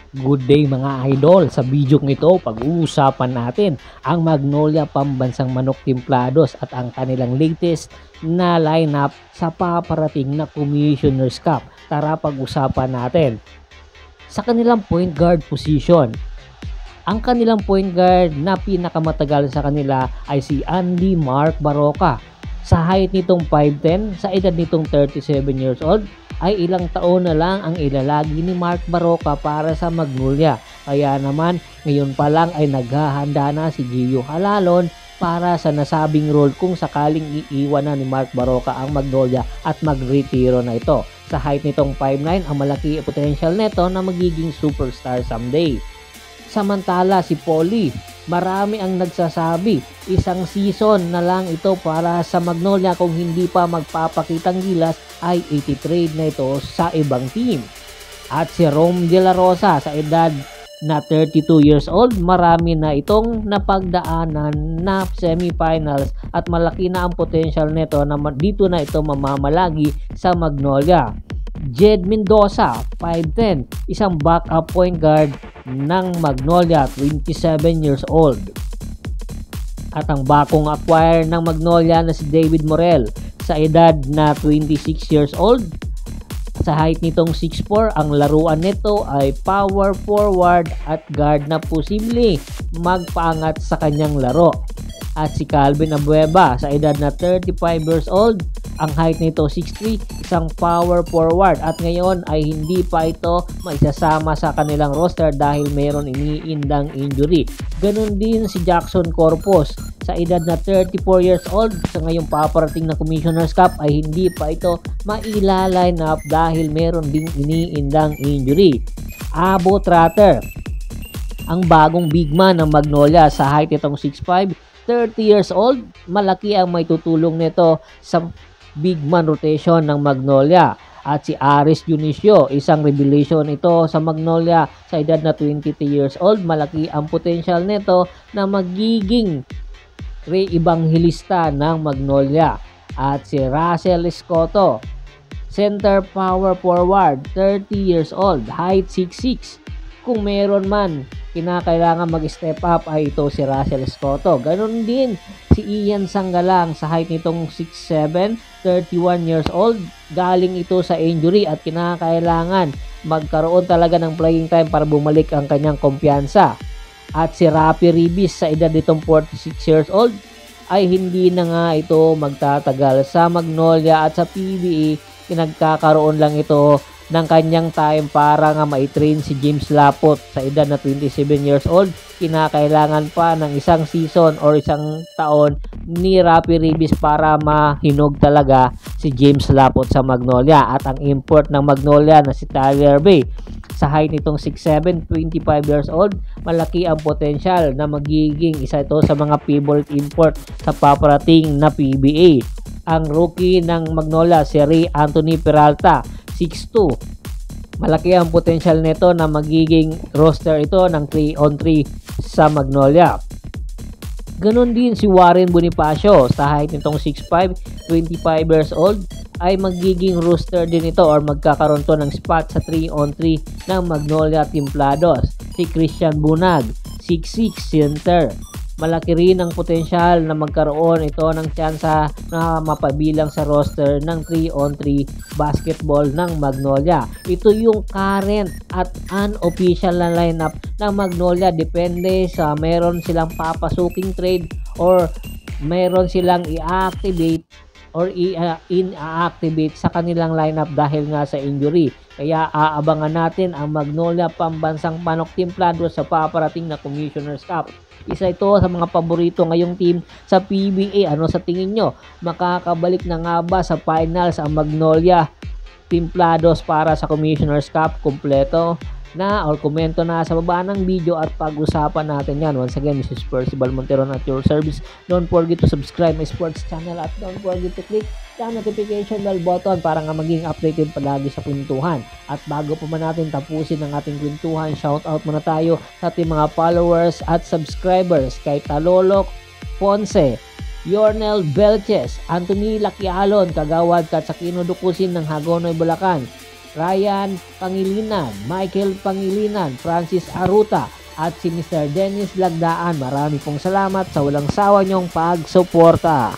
Good day mga idol, sa video ito pag-uusapan natin ang Magnolia Pambansang Manok Timplados at ang kanilang latest na lineup sa paparating na Commissioner's Cup. Tara pag-usapan natin. Sa kanilang point guard position, ang kanilang point guard na pinakamatagal sa kanila ay si Andy Mark Baroka. Sa height nitong 5'10", sa edad nitong 37 years old, ay ilang taon na lang ang ilalagi ni Mark Baroka para sa Magnolia. Kaya naman ngayon pa lang ay naghahanda na si Gio Halalon para sa nasabing role kung sakaling iiwan na ni Mark Baroka ang Magnolia at magretiro na ito. Sa height nitong 5'9", ang malaki potential nito na magiging superstar someday. Samantala si Polly, marami ang nagsasabi isang season na lang ito para sa Magnolia kung hindi pa magpapakitang gilas ay iti-trade na ito sa ibang team. At si Rom De La Rosa sa edad na 32 years old, marami na itong napagdaanan na semifinals at malaki na ang potential nito na dito na ito mamamalagi sa Magnolia. Jed Mendoza, 5'10", isang backup point guard ng Magnolia, 27 years old. At ang bakong acquire ng Magnolia na si David Morel sa edad na 26 years old. Sa height nitong 6'4", ang laruan nito ay power forward at guard na posible magpaangat sa kanyang laro. At si Calvin Abueva sa edad na 35 years old, ang height nito 6'3", isang power forward at ngayon ay hindi pa ito maisasama sa kanilang roster dahil mayroon iniindang injury. Ganon din si Jackson Corpus sa edad na 34 years old, sa ngayong paparating na Commissioner's Cup ay hindi pa ito maila-line up dahil mayroon ding iniindang injury. Abo Trotter, ang bagong big man ng Magnolia sa height nitong 6'5", 30 years old, malaki ang may tutulong nito sa big man rotation ng Magnolia. At si Aris Dionisio, isang revelation ito sa Magnolia sa edad na 23 years old, malaki ang potential nito na magiging re-ebanghilista ng Magnolia. At si Russell Escoto, center power forward, 30 years old, height 6'6". Kung meron man kinakailangan mag-step up ay ito si Russell Escoto. Ganon din si Ian Sanggalang sa height nitong 6'7", 31 years old. Galing ito sa injury at kinakailangan magkaroon talaga ng playing time para bumalik ang kanyang kumpiyansa. At si Rafi Ribis sa edad nitong 46 years old ay hindi na nga ito magtatagal sa Magnolia at sa PBA. Pinagkakaroon lang ito ng kanyang time para nga maitrain si James Lapot sa edad na 27 years old. Kinakailangan pa ng isang season or isang taon ni Rafi Ribis para mahinog talaga si James Lapot sa Magnolia. At ang import ng Magnolia na si Tyler Bay sa height nitong 6'7", 25 years old, malaki ang potential na magiging isa ito sa mga favorite import sa paparating na PBA. Ang rookie ng Magnolia si Ray Anthony Peralta, 6'2". Malaki ang potential nito na magiging roster ito ng 3-on-3 sa Magnolia. Ganon din si Warren Bonifacio sa height nitong 6'5", 25 years old, ay magiging roster din ito or magkakaroon to ng spot sa 3-on-3 ng Magnolia Timplados. Si Christian Bunag, 6'6", center. Malaki rin ang potensyal na magkaroon ito ng tsansa na mapabilang sa roster ng 3-on-3 basketball ng Magnolia. Ito yung current at unofficial na lineup ng Magnolia. Depende sa meron silang papasuking trade or meron silang i-activate or in-activate sa kanilang lineup dahil nga sa injury. Kaya aabangan natin ang Magnolia Pambansang Manok Timplados sa paparating na Commissioner's Cup. Isa ito sa mga paborito ngayong team sa PBA. Ano sa tingin nyo? Makakabalik na nga ba sa finals ang Magnolia Timplados para sa Commissioner's Cup? Kompleto na or komento na sa baba ng video at pag-usapan natin yan. Once again, this is Percival Monteron at your service. Don't forget to subscribe my sports channel at don't forget to click the notification bell button para nga maging updated palagi sa kwentuhan. At bago pa man natin tapusin ang ating kwentuhan, shoutout muna tayo sa ating mga followers at subscribers kay Talolok Ponce, Yornel Belches, Anthony Laquialon, Kagawad Katsakino Dukusin ng Hagonoy, Bulacan, Ryan Pangilinan, Michael Pangilinan, Francis Aruta, at si Mr. Dennis Lagdaan. Marami pong salamat sa walang sawa niyong pagsuporta.